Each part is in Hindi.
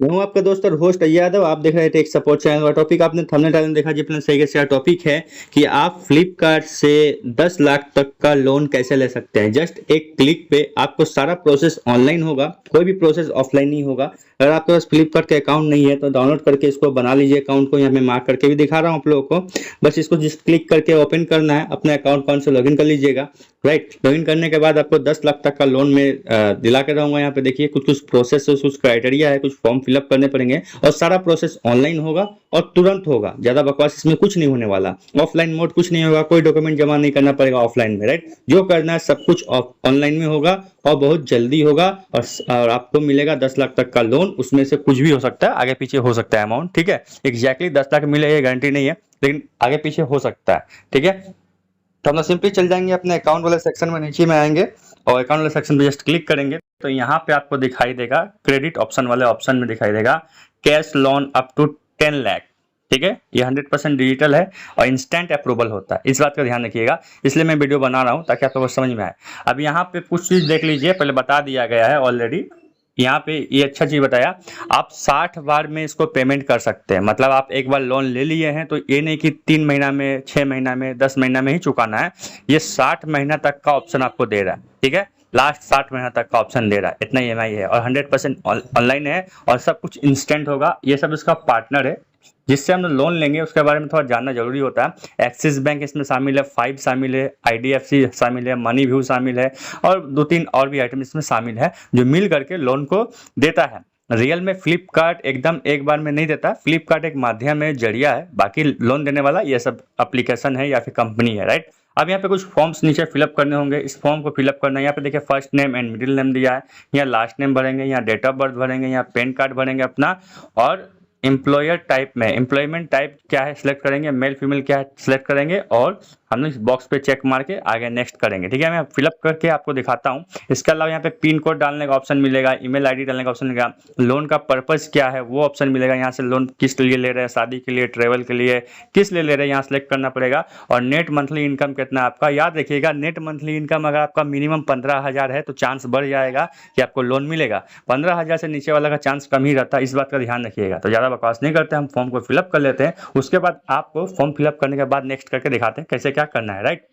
मैं हूं आपका दोस्त और होस्ट यादव। आप देख रहे थे एक सपोर्ट चैनल। और टॉपिक आपने थंबनेल टाइटल में देखा जी, अपने सही से टॉपिक है कि आप फ्लिपकार्ट से 10 लाख तक का लोन कैसे ले सकते हैं। जस्ट एक क्लिक पे आपको सारा प्रोसेस ऑनलाइन होगा, कोई भी प्रोसेस ऑफलाइन नहीं होगा। अगर आपके पास फ्लिपकार्ट का अकाउंट नहीं है तो डाउनलोड करके इसको बना लीजिए। अकाउंट को यहाँ पे मार्क करके भी दिखा रहा हूँ आप लोगों को। बस इसको जिस क्लिक करके ओपन करना है, अपने अकाउंट से लॉगिन कर लीजिएगा। राइट, लॉगिन करने के बाद आपको 10 लाख तक का लोन में दिला के रहूंगा। यहाँ पे देखिए कुछ कुछ प्रोसेस, कुछ क्राइटेरिया है, कुछ फॉर्म फिलअप करने पड़ेंगे और सारा प्रोसेस ऑनलाइन होगा और तुरंत होगा। ज्यादा बकवास इसमें कुछ नहीं होने वाला। ऑफलाइन मोड कुछ नहीं होगा, कोई डॉक्यूमेंट जमा नहीं करना पड़ेगा ऑफलाइन में। राइट, जो करना है सब कुछ ऑनलाइन में होगा और बहुत जल्दी होगा। और आपको मिलेगा 10 लाख तक का लोन। उसमें से कुछ भी हो सकता है, आगे पीछे हो सकता है अमाउंट। ठीक है, एग्जैक्टली 10 लाख मिले ये गारंटी नहीं है, लेकिन आगे पीछे हो सकता है। ठीक है, तो हम लोग सिंपली चल जाएंगे अपने अकाउंट वाले सेक्शन में, नीचे में आएंगे और अकाउंट वाले सेक्शन पे जस्ट क्लिक करेंगे तो यहाँ पे आपको दिखाई देगा क्रेडिट ऑप्शन वाले ऑप्शन में दिखाई देगा cash loan up to 10 lakh. ठीक है, ये 100% डिजिटल है और इंस्टेंट अप्रूवल होता है। इस बात का ध्यान रखिएगा, इसलिए मैं वीडियो बना रहा हूँ ताकि आप लोगों को समझ में आए। अब यहाँ पे कुछ चीज देख लीजिए, पहले बता दिया गया है ऑलरेडी। यहाँ पे ये अच्छा चीज बताया, आप 60 बार में इसको पेमेंट कर सकते हैं। मतलब आप एक बार लोन ले लिए हैं तो ये नहीं कि 3 महीना में, 6 महीना में, 10 महीना में ही चुकाना है। ये 60 महीना तक का ऑप्शन आपको दे रहा है। ठीक है, लास्ट 60 महीना तक का ऑप्शन दे रहा है। इतना ईएमआई है और 100% ऑनलाइन है और सब कुछ इंस्टेंट होगा। ये सब इसका पार्टनर है जिससे हम लोन लेंगे, उसके बारे में थोड़ा जानना जरूरी होता है। एक्सिस बैंक इसमें शामिल है, 5 शामिल है, आईडीएफसी शामिल है, मनी व्यू शामिल है और 2-3 और भी आइटम इसमें शामिल है जो मिल करके लोन को देता है। रियल में फ्लिपकार्ट एकदम एक बार में नहीं देता। फ्लिपकार्ट एक माध्यम है, जरिया है। बाकी लोन देने वाला ये सब एप्लीकेशन है या फिर कंपनी है। राइट, अब यहाँ पे कुछ फॉर्म्स नीचे फिलअप करने होंगे। इस फॉर्म को फिलअप करना है। यहाँ पे देखिए first name and middle name दिया है, यहाँ लास्ट नेम भरेंगे, यहाँ डेट ऑफ बर्थ भरेंगे, यहाँ पैन कार्ड भरेंगे अपना। और एम्प्लॉयर टाइप में एम्प्लॉयमेंट टाइप क्या है सिलेक्ट करेंगे, मेल फीमेल क्या है सिलेक्ट करेंगे और हम लोग इस बॉक्स पे चेक मार के आगे नेक्स्ट करेंगे। ठीक है, मैं फिलअप करके आपको दिखाता हूँ। इसके अलावा यहाँ पे पिन कोड डालने का ऑप्शन मिलेगा, ईमेल आईडी डालने का ऑप्शन मिलेगा, लोन का पर्पस क्या है वो ऑप्शन मिलेगा। यहाँ से लोन किस लिए ले रहे हैं, शादी के लिए, ट्रेवल के लिए, किस लिए ले रहे हैं यहाँ सेलेक्ट करना पड़ेगा। और नेट मंथली इनकम कितना है आपका, याद रखिएगा नेट मंथली इनकम अगर आपका मिनिमम 15,000 है तो चांस बढ़ जाएगा कि आपको लोन मिलेगा। 15,000 से नीचे वाला का चांस कम ही रहता है, इस बात का ध्यान रखिएगा। तो ज़्यादा बकवास नहीं करते, हम फॉर्म को फिलअप कर लेते हैं। उसके बाद आपको फॉर्म फिलअप करने के बाद नेक्स्ट करके दिखाते हैं कैसे क्या करना है। राइट,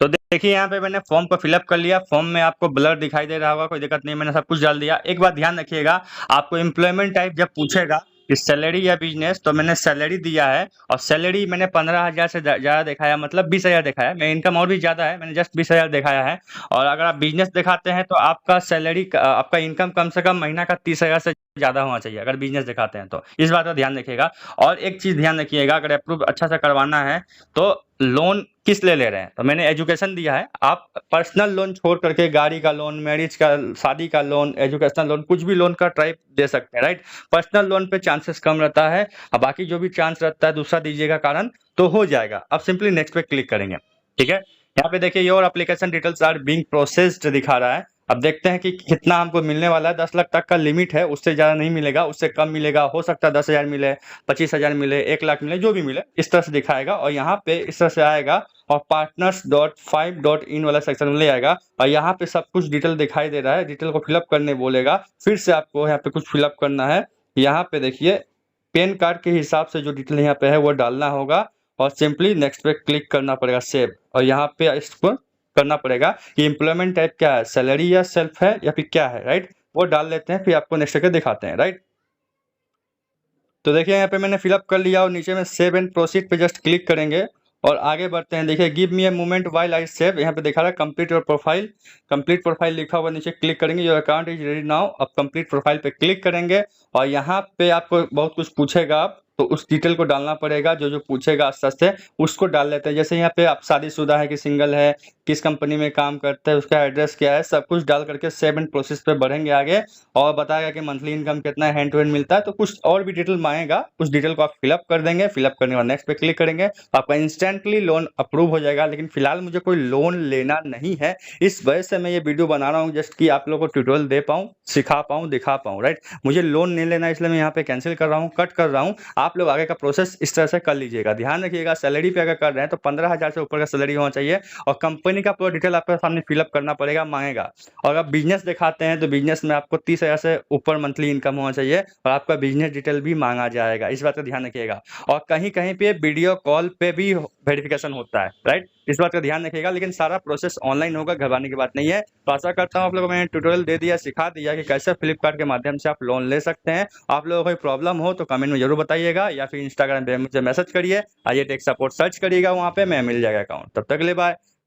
तो देखिए यहाँ पे मैंने फॉर्म को फिलअप कर लिया। फॉर्म में आपको ब्लर दिखाई दे रहा होगा, कोई दिक्कत नहीं, मैंने सब कुछ डाल दिया। एक बात ध्यान रखिएगा, आपको एम्प्लॉयमेंट टाइप जब पूछेगा कि सैलरी या बिजनेस, तो मैंने सैलरी दिया है और सैलरी मैंने 15,000 से ज़्यादा दिखाया, मतलब 20,000 दिखाया। मेरा इनकम और भी ज़्यादा है, मैंने जस्ट 20,000 दिखाया है। और अगर आप बिजनेस दिखाते हैं तो आपका सैलरी, आपका इनकम कम से कम महीना का 30,000 से ज़्यादा होना चाहिए अगर बिजनेस दिखाते हैं तो। इस बात का ध्यान रखिएगा। और एक चीज़ ध्यान रखिएगा, अगर अप्रूव अच्छा से करवाना है तो लोन किस लिए ले रहे हैं, तो मैंने एजुकेशन दिया है। आप पर्सनल लोन छोड़ करके गाड़ी का लोन, मैरिज का, शादी का लोन, एजुकेशनल लोन, कुछ भी लोन का टाइप दे सकते हैं। राइट, पर्सनल लोन पे चांसेस कम रहता है और बाकी जो भी चांस रहता है दूसरा दीजिएगा कारण तो हो जाएगा। अब सिंपली नेक्स्ट पे क्लिक करेंगे। ठीक है, यहाँ पे देखिए your application details are being processed दिखा रहा है। अब देखते हैं कि कितना हमको मिलने वाला है। 10 लाख तक का लिमिट है, उससे ज़्यादा नहीं मिलेगा, उससे कम मिलेगा। हो सकता है 10,000 मिले, 25,000 मिले, 1 लाख मिले, जो भी मिले इस तरह से दिखाएगा। और यहाँ पे इस तरह से आएगा और partners.5.in वाला सेक्शन में ले आएगा और यहाँ पे सब कुछ डिटेल दिखाई दे रहा है। डिटेल को फिलअप करने बोलेगा, फिर से आपको यहाँ पे कुछ फिलअप करना है। यहाँ पे देखिए पैन कार्ड के हिसाब से जो डिटेल यहाँ पे है वो डालना होगा और सिंपली नेक्स्ट पे क्लिक करना पड़ेगा, सेव। और यहाँ पे इसको करना पड़ेगा कि एम्प्लॉयमेंट टाइप क्या है, सैलरी या सेल्फ है या फिर क्या है। राइट, वो डाल लेते हैं, फिर आपको नेक्स्ट करके दिखाते हैं। राइट, तो देखिए यहाँ पे मैंने फिलअप कर लिया और नीचे में सेव एंड प्रोसीड पे जस्ट क्लिक करेंगे और आगे बढ़ते हैं। देखिए give me a moment while I save, यहाँ पे दिखा रहा है complete your profile. Complete profile लिखा हुआ नीचे क्लिक करेंगे, your account is ready now. अब कंप्लीट प्रोफाइल पे क्लिक करेंगे और यहाँ पे आपको बहुत कुछ पूछेगा, आप तो उस डिटेल को डालना पड़ेगा। जो जो पूछेगा आस्ते आस्ते उसको डाल लेते हैं। जैसे यहाँ पे आप शादीशुदा है कि सिंगल है, किस कंपनी में काम करते हैं, उसका एड्रेस क्या है, सब कुछ डाल करके सेव एंड प्रोसेस पे बढ़ेंगे आगे और बताएगा कि मंथली इनकम कितना है, हैंड टू हैंड मिलता है। तो कुछ और भी डिटेल मांगेगा, उस डिटेल को आप फिलअप कर देंगे। फिलअप करने के बाद नेक्स्ट पे क्लिक करेंगे तो आपका इंस्टेंटली लोन अप्रूव हो जाएगा। लेकिन फिलहाल मुझे कोई लोन लेना नहीं है, इस वजह से मैं ये वीडियो बना रहा हूँ जस्ट कि आप लोगों को ट्यूटोरियल दे पाऊँ, सिखा पाऊँ, दिखा पाऊँ। राइट, मुझे लोन नहीं लेना इसलिए मैं यहाँ पे कैंसिल कर रहा हूँ, कट कर रहा हूँ। आप आप लोग आगे का प्रोसेस इस तरह से कर लीजिएगा। ध्यान रखिएगा, सैलरी पे अगर कर रहे हैं तो 15,000 से ऊपर का सैलरी होना चाहिए और कंपनी का पूरा डिटेल आपके सामने फिलअप करना पड़ेगा, मांगेगा। और अगर बिजनेस दिखाते हैं तो बिजनेस में आपको 30,000 से ऊपर मंथली इनकम होना चाहिए और आपका बिजनेस डिटेल भी मांगा जाएगा, इस बात का ध्यान रखिएगा। और कहीं कहीं पे वीडियो कॉल पे भी वेरिफिकेशन होता है, राइट, इस बात का ध्यान रखिएगा। लेकिन सारा प्रोसेस ऑनलाइन होगा, घबराने की बात नहीं है। तो आशा करता हूँ आप लोगों को मैंने ट्यूटोरियल दे दिया, सिखा दिया कि कैसे फ्लिपकार्ट के माध्यम से आप लोन ले सकते हैं। आप लोगों को कोई प्रॉब्लम हो तो कमेंट में जरूर बताइएगा या फिर इंस्टाग्राम पे मुझे मैसेज करिए, आइए टेक सपोर्ट सर्च करिएगा, वहाँ पे मैं मिल जाएगा अकाउंट। तब तक के लिए बाय।